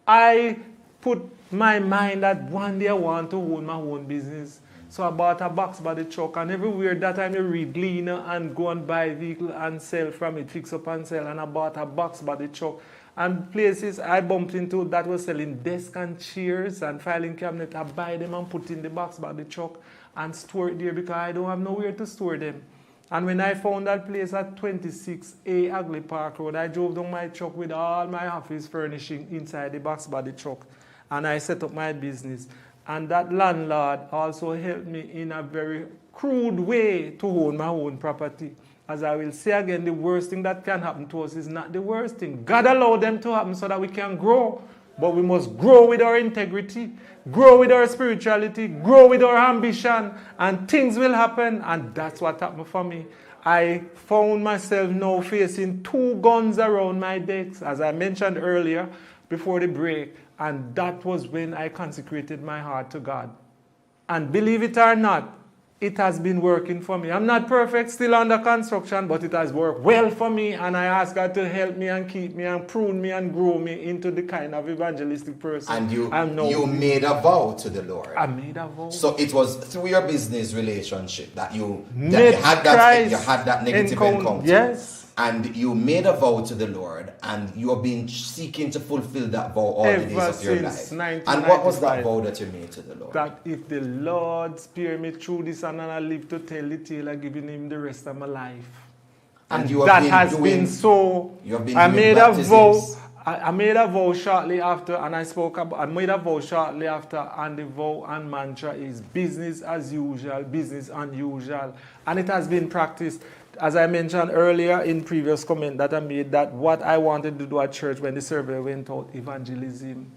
I put my mind that one day I want to own my own business. So I bought a box by the truck, and everywhere that time you read Gleaner and go and buy vehicle and sell from it, fix up and sell. And I bought a box by the truck. And places I bumped into that was selling desk and chairs and filing cabinet. I buy them and put in the box by the truck and store it there because I don't have nowhere to store them. And when I found that place at 26A Agley Park Road, I drove down my truck with all my office furnishing inside the box by the truck. And I set up my business. And that landlord also helped me in a very crude way to own my own property. As I will say again, the worst thing that can happen to us is not the worst thing. God allowed them to happen so that we can grow. But we must grow with our integrity, grow with our spirituality, grow with our ambition, and things will happen. And that's what happened for me. I found myself now facing 2 guns around my decks, as I mentioned earlier, before the break. And that was when I consecrated my heart to God. And believe it or not, it has been working for me. I'm not perfect, still under construction, but it has worked well for me. And I ask God to help me and keep me and prune me and grow me into the kind of evangelistic person And you you made a vow to the Lord. I made a vow. So it was through your business relationship that you had that negative encounter. Yes. And you made a vow to the Lord, and you have been seeking to fulfill that vow all the days of your life. And what was that vow that you made to the Lord? That if the Lord spare me through this and I live to tell the tale, I'm giving him the rest of my life. And you have that been has doing, been so. You have been I doing made baptisms. a vow. I made a vow shortly after, and I made a vow shortly after, and the vow and mantra is business as usual, business unusual. And it has been practiced. As I mentioned earlier in previous comment that I made, that what I wanted to do at church when the survey went out, evangelism.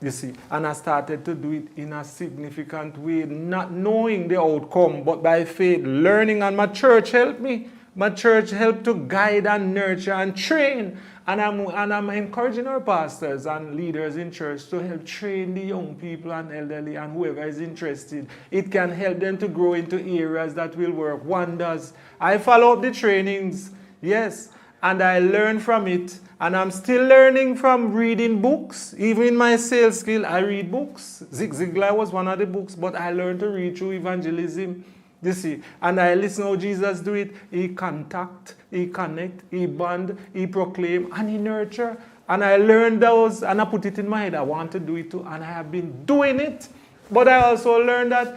You see, and I started to do it in a significant way, not knowing the outcome, but by faith, learning, and my church helped me. My church helped to guide and nurture and train. And I'm encouraging our pastors and leaders in church to help train the young people and elderly and whoever is interested. It can help them to grow into areas that will work wonders. I follow up the trainings, yes, and I learn from it. And I'm still learning from reading books. Even in my sales skill, I read books. Zig Ziglar was one of the books, but I learned to read through evangelism. You see, and I listen how Jesus do it. He contact, he connect, he bond, he proclaim, and he nurture. And I learned those, and I put it in my head. I want to do it too, and I have been doing it. But I also learned that,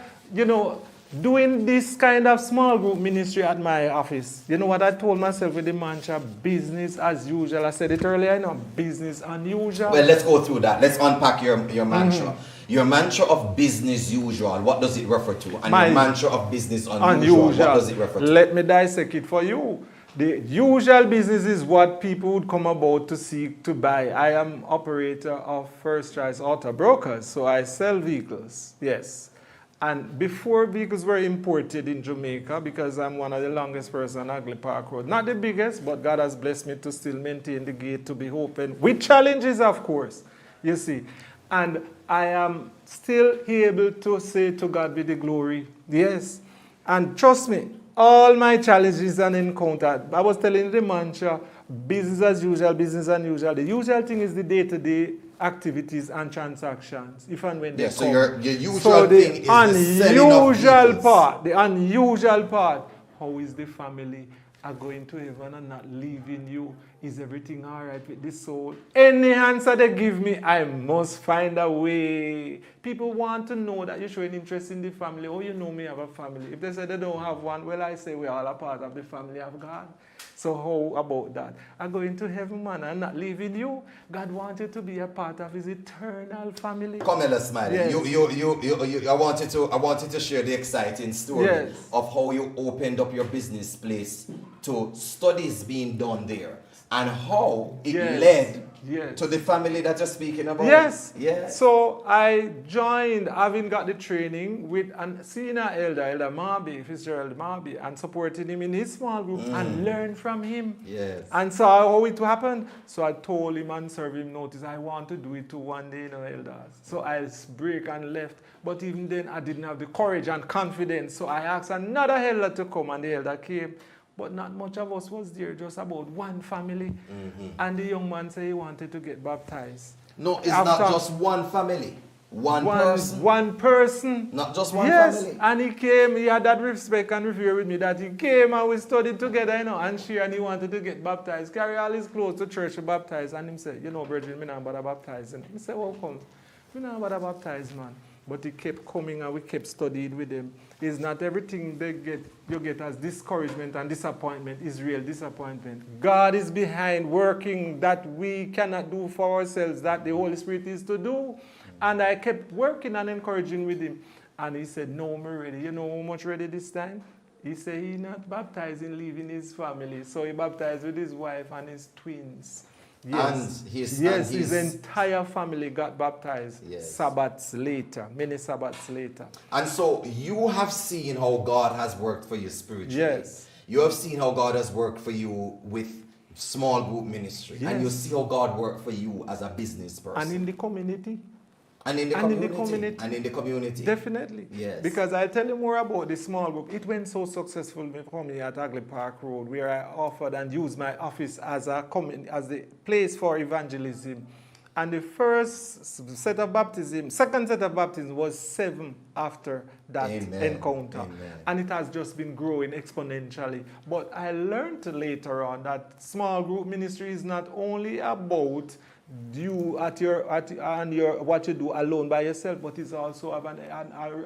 doing this kind of small group ministry at my office, you know what I told myself with the mantra, business as usual. I said it earlier, business unusual. Well, let's go through that. Let's unpack your mantra. Mm-hmm. Your mantra of business usual, what does it refer to? And your mantra of business unusual, what does it refer to? Let me dissect it for you. The usual business is what people would come about to seek to buy. I am operator of First Choice Auto Brokers, so I sell vehicles, yes. And before vehicles were imported in Jamaica, because I'm one of the longest persons on Agley Park Road, not the biggest, but God has blessed me to still maintain the gate to be open, with challenges, of course, you see. And I am still able to say to God be the glory. Yes. And trust me, all my challenges and encounter, I was telling the mantra, business as usual, business unusual. The usual thing is the day-to-day activities and transactions, if and when they come. So your usual thing is the selling of vehicles. The unusual part, how is the family are going to heaven and not leaving you? Is everything all right with the soul? Any answer they give me, I must find a way. People want to know that you're showing interest in the family. Oh, you know me have a family. If they say they don't have one, well, I say we're all a part of the family of God. So how about that? I'm going to heaven, man, and not leaving you. God wants you to be a part of his eternal family. Come, Elder Smiley. Yes. I wanted to share the exciting story of how you opened up your business place to studies being done there and how it led to the family that you're speaking about. Yes. So I joined, having got the training with a senior Elder Marby, Fitzgerald Marby, and supporting him in his small group and learned from him. Yes. And so how it happened. So I told him and served him notice, I want to do it too one day, elders. So I break and left. But even then I didn't have the courage and confidence. So I asked another elder to come, and the elder came. But not much of us was there, just about one family. Mm-hmm. And the young man said he wanted to get baptized. No, it's not just one family. One person. Not just one yes, family. and he came, he had that respect and revere with me that he came and we studied together, and share, and he wanted to get baptized. Carry all his clothes to church to baptize. And he said, brethren, me not about to baptize. And he said, how come? Me not about to baptize, man. But he kept coming and we kept studying with him. It's not everything you get as discouragement and disappointment is real disappointment. God is behind working that we cannot do for ourselves, that the Holy Spirit is to do. And I kept working and encouraging with him. And he said, no, I'm ready. You know how much ready this time? He said he's not baptizing, leaving his family. So he baptized with his wife and his twins. Yes, and his entire family got baptized many Sabbaths later. And so you have seen how God has worked for you spiritually. Yes. You have seen how God has worked for you with small group ministry. Yes. And you see how God worked for you as a business person. And in the community. And in the community. Definitely. Yes. Because I tell you more about the small group. It went so successful for me at Hagley Park Road, where I offered and used my office as the place for evangelism. And the second set of baptism was 7 after that encounter. Amen. And it has just been growing exponentially. But I learned later on that small group ministry is not only about you what you do alone by yourself, but it's also have an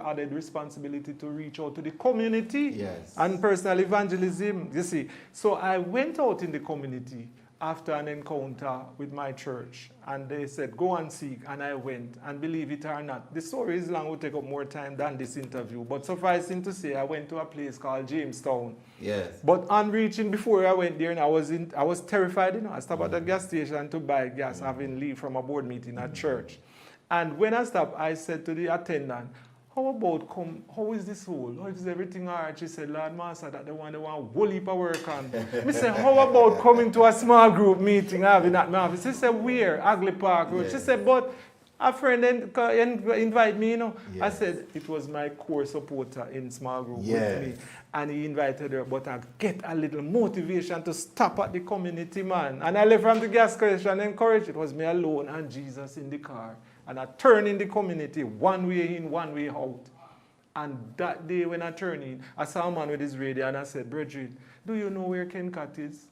added responsibility to reach out to the community and personal evangelism. You see, so I went out in the community after an encounter with my church, and they said, go and seek, and I went, and believe it or not, the story is long, will take up more time than this interview, but sufficing to say, I went to a place called Jamestown. Yes. But on reaching, before I went there, and I was terrified, I stopped at the gas station to buy gas, having leave from a board meeting at church. And when I stopped, I said to the attendant, how is this whole? How is everything all right? She said, Lord Master, that the one whole heap of work on. I said, how about coming to a small group meeting having at my office? She said, where? Hagley Park Road. She said, but a friend invite me, Yes. I said, it was my core supporter in small group with me. And he invited her, but I get a little motivation to stop at the community, man. And I left from the gas station encouraged. It was me alone and Jesus in the car. And I turned in the community, one way in, one way out. And that day when I turned in, I saw a man with his radio and I said, brethren, do you know where Kencut is?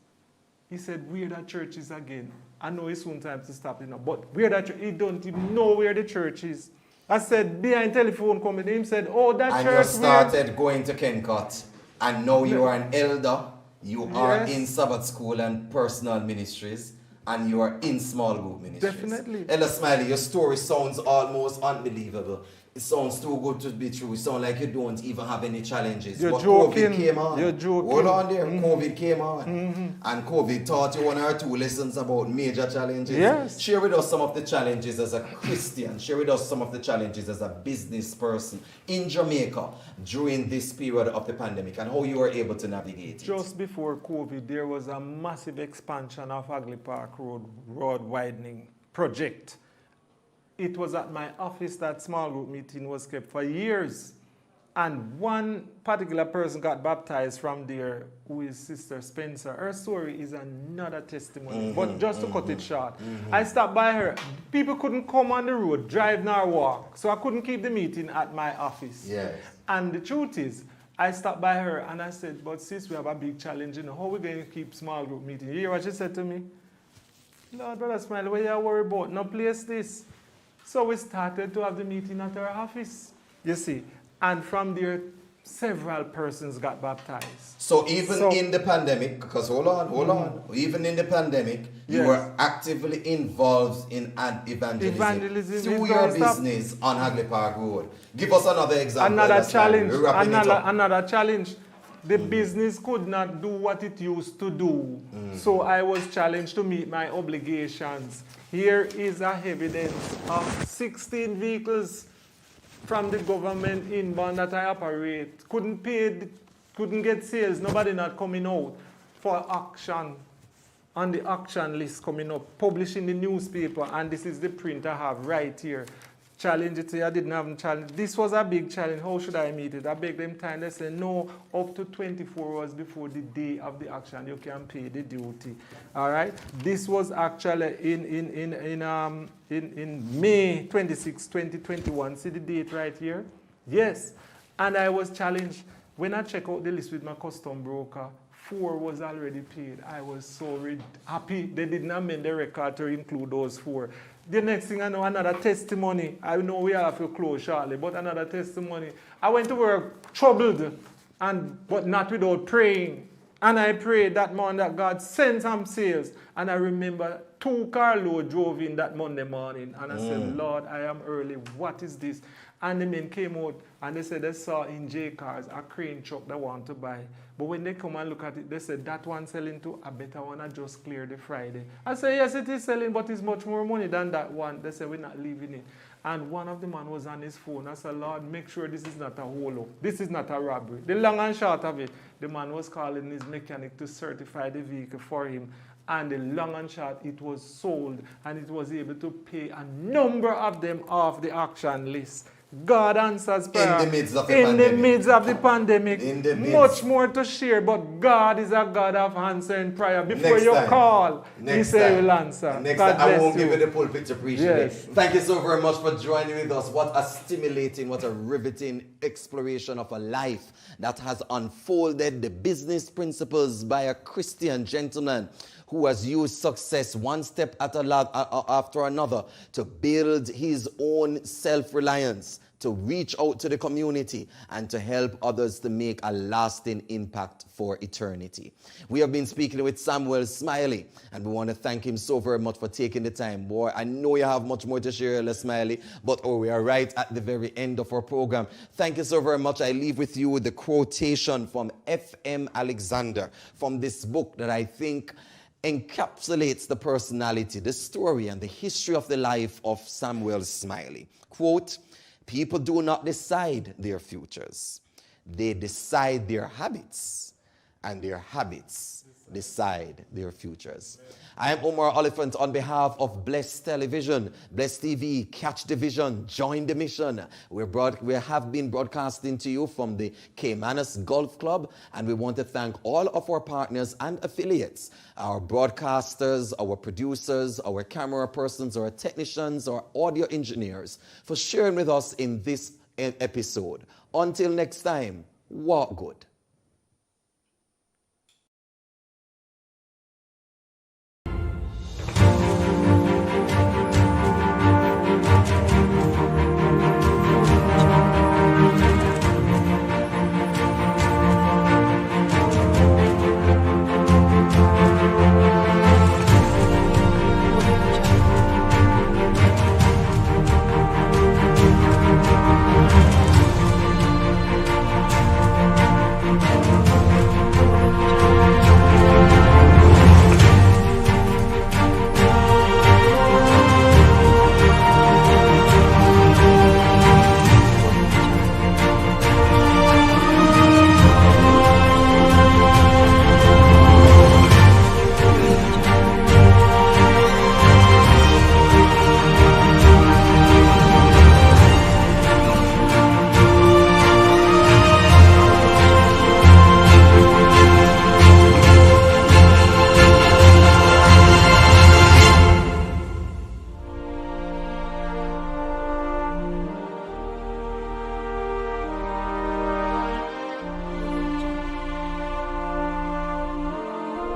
He said, where that church is again. I know it's soon time to stop, but where that church, he don't even know where the church is. I said, behind telephone company, he said, oh, that and church. And you started going to Kencut, and now you are an elder, you are in Sabbath school and personal ministries, and you are in small group ministries. Definitely. Elder Smiley, your story sounds almost unbelievable. It sounds too good to be true. It sounds like you don't even have any challenges. You're but joking. COVID came on. You're joking. Hold on there. COVID came on. And COVID taught you 1 or 2 lessons about major challenges. Yes. Share with us some of the challenges as a Christian. Share with us some of the challenges as a business person in Jamaica during this period of the pandemic and how you were able to navigate it. Just before COVID, there was a massive expansion of Hagley Park Road widening project. It was at my office that small group meeting was kept for years. And one particular person got baptized from there, who is Sister Spencer. Her story is another testimony. But just to cut it short, I stopped by her. People couldn't come on the road, drive nor walk. So I couldn't keep the meeting at my office. Yes. And the truth is, I stopped by her and I said, but sis, we have a big challenge. How are we going to keep small group meeting? You hear what she said to me? Lord, Brother Smiley, what you worry about? No place this. So we started to have the meeting at our office, you see. And from there, several persons got baptized. So even in the pandemic, because hold on, even in the pandemic, you were actively involved in evangelism through your business on Hagley Park Road. Give us another example. Another challenge. The business could not do what it used to do. So I was challenged to meet my obligations. Here is a evidence of 16 vehicles from the government inbound that I operate. Couldn't get sales, nobody not coming out for auction. On the auction list coming up, published in the newspaper, and this is the print I have right here. challenge it. I didn't have a challenge. This was a big challenge. How should I meet it? I begged them time. They said, no, up to 24 hours before the day of the action, you can pay the duty. All right? This was actually in May 26, 2021. See the date right here? Yes. And I was challenged. When I check out the list with my custom broker, 4 was already paid. I was so happy. They did not amend the record to include those 4. The next thing I know, another testimony. I know we have to close shortly, but another testimony. I went to work troubled, but not without praying. And I prayed that morning that God sent some sales. And I remember 2 carloads drove in that Monday morning. And I said, Lord, I am early. What is this? And the men came out and they said they saw in J Cars a crane truck they want to buy. But when they come and look at it, they said that one selling too, I better want to just clear the Friday. I said, yes, it is selling, but it's much more money than that one. They said, we're not leaving it. And one of the man was on his phone. I said, Lord, make sure this is not a holo. This is not a robbery. The long and short of it, the man was calling his mechanic to certify the vehicle for him. And the long and short, it was sold. And it was able to pay a number of them off the auction list. God answers prayer. In the midst of the pandemic. In the midst of the pandemic. In the midst. Much more to share, but God is a God of answering prayer. Before Next you time. He Next says He time. will answer. Next God time, I bless won't you. give you the pulpit to preach today. Yes. Thank you so very much for joining with us. What a stimulating, what a riveting exploration of a life that has unfolded the business principles by a Christian gentleman who has used success one step after another to build his own self-reliance, to reach out to the community, and to help others to make a lasting impact for eternity. We have been speaking with Samuel Smiley, and we want to thank him so very much for taking the time. Boy, I know you have much more to share, Elder Smiley, but we are right at the very end of our program. Thank you so very much. I leave with you with the quotation from F.M. Alexander from this book that I think encapsulates the personality, the story, and the history of the life of Samuel Smiley. Quote, people do not decide their futures. They decide their habits, and their habits decide their futures. I am Omar Oliphant on behalf of Blessed Television, Blessed TV, Catch the Vision, Join the Mission. We have been broadcasting to you from the Caymanas Golf Club, and we want to thank all of our partners and affiliates, our broadcasters, our producers, our camera persons, our technicians, our audio engineers, for sharing with us in this episode. Until next time, walk good.